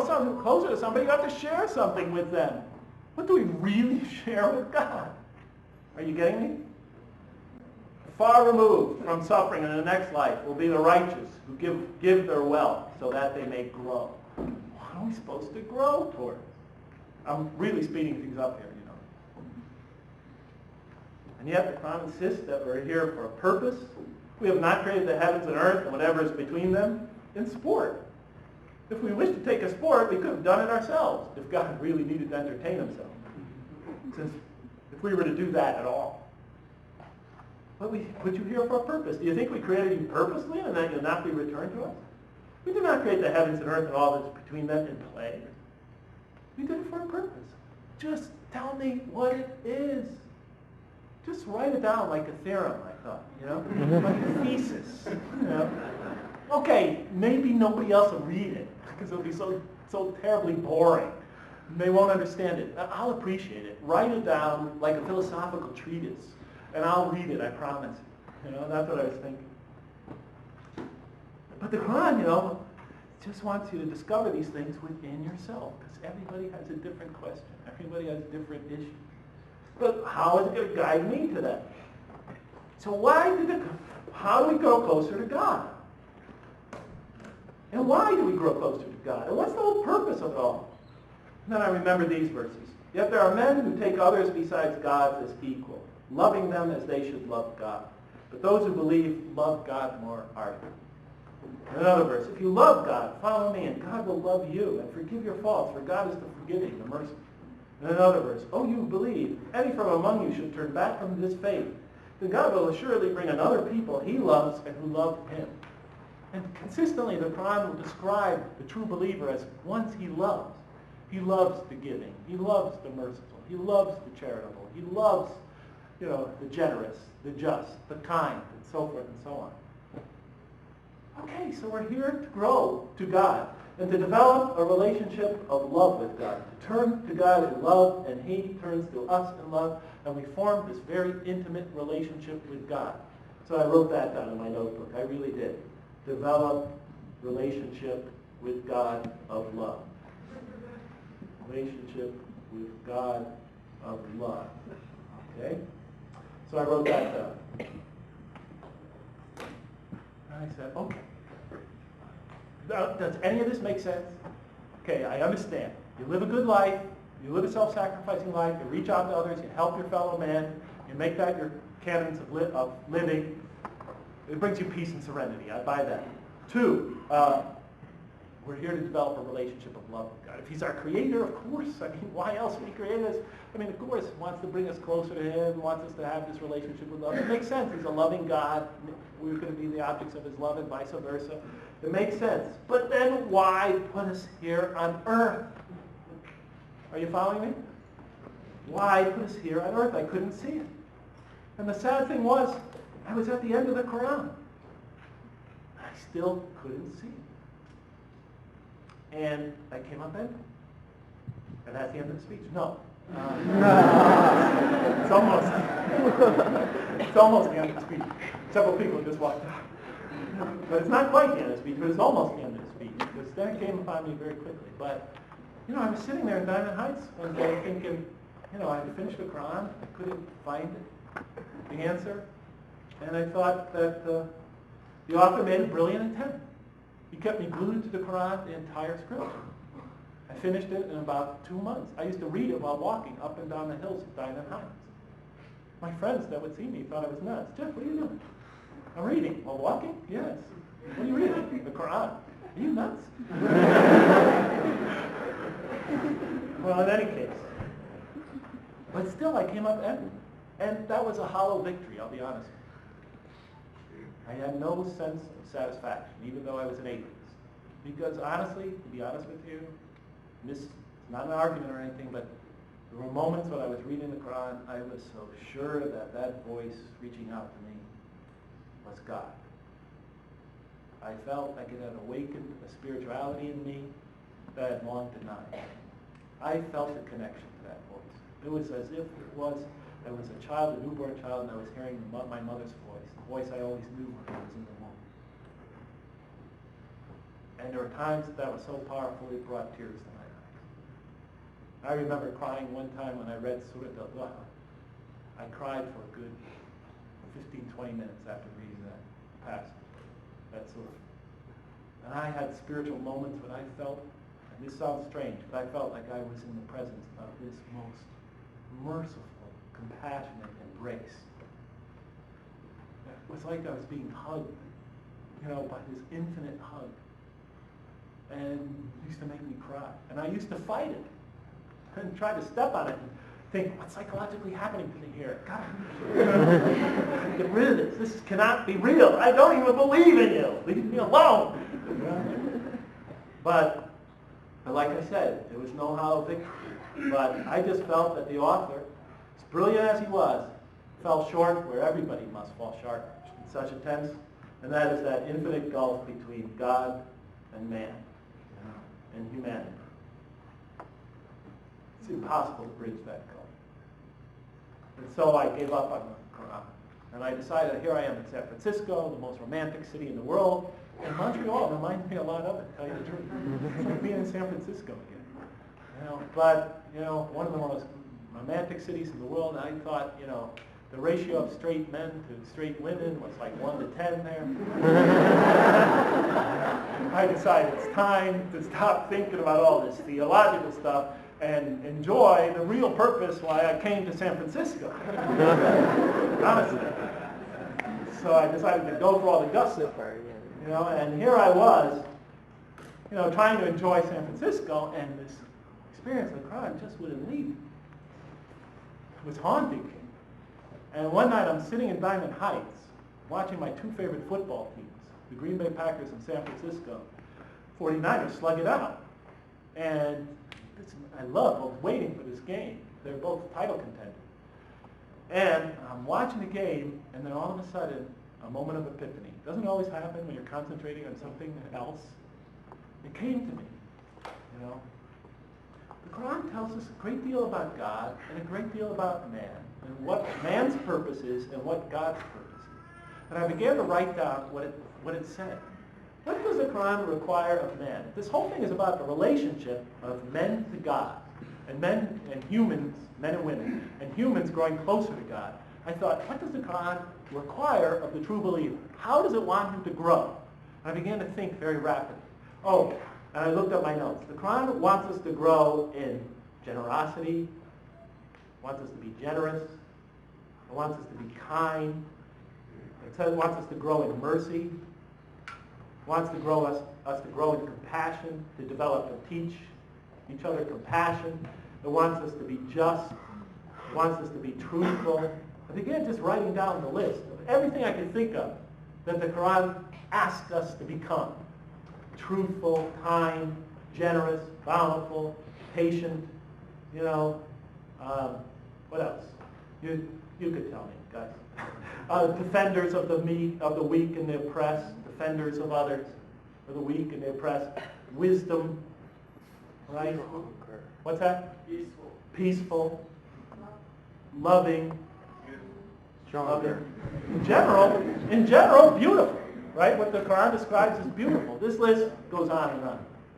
closer to somebody, you have to share something with them. What do we really share with God? Are you getting me? Far removed from suffering in the next life will be the righteous who give their wealth so that they may grow. What are we supposed to grow toward? I'm really speeding things up here, you know. And yet the Quran insists that we're here for a purpose. We have not created the heavens and earth and whatever is between them in sport. If we wish to take a sport, we could have done it ourselves if God really needed to entertain himself. Since if we were to do that at all. But we put you here for a purpose. Do you think we created you purposely and that you'll not be returned to us? We did not create the heavens and earth and all that's between them in play. We did it for a purpose. Just tell me what it is. Just write it down like a theorem, I thought, you know? Like a thesis, you know? Okay, maybe nobody else will read it because it'll be so terribly boring. They won't understand it. I'll appreciate it. Write it down like a philosophical treatise, and I'll read it, I promise. You know, that's what I was thinking. But the Quran, you know, just wants you to discover these things within yourself, because everybody has a different question. Everybody has different issues. But how is it going to guide me to that? So how do we grow closer to God? And why do we grow closer to God? And what's the whole purpose of it all? And then I remember these verses. Yet there are men who take others besides God as equal, loving them as they should love God. But those who believe love God more ardently. Another verse, if you love God, follow me, and God will love you, and forgive your faults, for God is the forgiving, the merciful. And another verse, oh, you believe, any from among you should turn back from this faith, then God will assuredly bring another people he loves and who love him. And consistently the Quran will describe the true believer as ones he loves. He loves the giving. He loves the merciful. He loves the charitable. He loves, you know, the generous, the just, the kind, and so forth and so on. Okay, so we're here to grow to God and to develop a relationship of love with God, to turn to God in love, and he turns to us in love, and we form this very intimate relationship with God. So I wrote that down in my notebook. I really did. Develop relationship with God of love. Relationship with God of love. Okay? So I wrote that down. And I said, okay. Does any of this make sense? Okay, I understand. You live a good life. You live a self-sacrificing life. You reach out to others. You help your fellow man. You make that your canons of living. It brings you peace and serenity. I buy that. 2, we're here to develop a relationship of love with God. If he's our creator, of course. I mean, why else would he create us? I mean, of course, wants to bring us closer to him, wants us to have this relationship with love. It makes sense. He's a loving God. We're going to be the objects of his love and vice versa. It makes sense. But then why put us here on earth? Are you following me? Why put us here on earth? I couldn't see it. And the sad thing was, I was at the end of the Quran. I still couldn't see it. And I came up empty. And that's the end of the speech. No. It's almost the end of the speech. Several people just walked out. But it's not quite the end of the speech, but it's almost the end of the speech. Because then it came upon me very quickly. But, you know, I was sitting there in Diamond Heights one day thinking, you know, I had finished the Quran. I couldn't find it, the answer. And I thought that the author made a brilliant attempt. He kept me glued to the Quran, the entire scripture. I finished it in about 2 months. I used to read it while walking up and down the hills of Diamond Heights. My friends that would see me thought I was nuts. Jeff, what are you doing? I'm reading. While walking? Yes. What are you reading? The Quran. Are you nuts? Well, in any case. But still, I came up empty. And that was a hollow victory, I'll be honest. I had no sense of satisfaction, even though I was an atheist. Because honestly, to be honest with you, this is not an argument or anything, but there were moments when I was reading the Quran, I was so sure that that voice reaching out to me was God. I felt like it had awakened a spirituality in me that I had long denied. I felt a connection to that voice. It was as if I was a child, a newborn child, and I was hearing my mother's voice, the voice I always knew when I was in the womb. And there were times that was so powerful it brought tears to my eyes. I remember crying one time when I read Surah Al-Duha. I cried for a good 15, 20 minutes after reading that passage, that surah. And I had spiritual moments when I felt, and this sounds strange, but I felt like I was in the presence of this most merciful, compassionate embrace. It was like I was being hugged, by this infinite hug. And it used to make me cry. And I used to fight it and try to step on it and think, what's psychologically happening to me here? God, get rid of this. This cannot be real. I don't even believe in you. Leave me alone. But like I said, there was no hollow victory. But I just felt that the author, as brilliant as he was, fell short where everybody must fall short in such a tense, and that is that infinite gulf between God and man and humanity. It's impossible to bridge that gulf. And so I gave up on the Quran. And I decided, here I am in San Francisco, the most romantic city in the world, and Montreal reminds me a lot of it, to tell you the truth. It's like being in San Francisco again. But one of the most romantic cities in the world, and I thought, the ratio of straight men to straight women was like 1 to 10 there. I decided it's time to stop thinking about all this theological stuff and enjoy the real purpose why I came to San Francisco. Honestly. So I decided to go for all the gusto, and here I was, trying to enjoy San Francisco, and this experience of the Quran just wouldn't leave me. It was haunting me. And one night I'm sitting in Diamond Heights watching my two favorite football teams, the Green Bay Packers and San Francisco 49ers, slug it out. And I love waiting for this game. They're both title contenders. And I'm watching the game, and then all of a sudden, a moment of epiphany. It doesn't always happen when you're concentrating on something else. It came to me, The Quran tells us a great deal about God and a great deal about man, and what man's purpose is and what God's purpose is. And I began to write down what it said. What does the Quran require of man? This whole thing is about the relationship of men to God, and men and humans, men and women, and humans growing closer to God. I thought, what does the Quran require of the true believer? How does it want him to grow? And I began to think very rapidly. And I looked at my notes. The Quran wants us to grow in generosity, wants us to be generous, it wants us to be kind, it wants us to grow in mercy, wants to grow us to grow in compassion, to develop and teach each other compassion. It wants us to be just. It wants us to be truthful. I began just writing down the list of everything I could think of that the Quran asks us to become. Truthful, kind, generous, bountiful, patient. What else? You could tell me, guys. Defenders of the weak and the oppressed. Defenders of others, for the weak and the oppressed. Wisdom, right? What's that? Peaceful. Loving. Stronger. In general, beautiful, right? What the Quran describes as beautiful. This list goes on and on.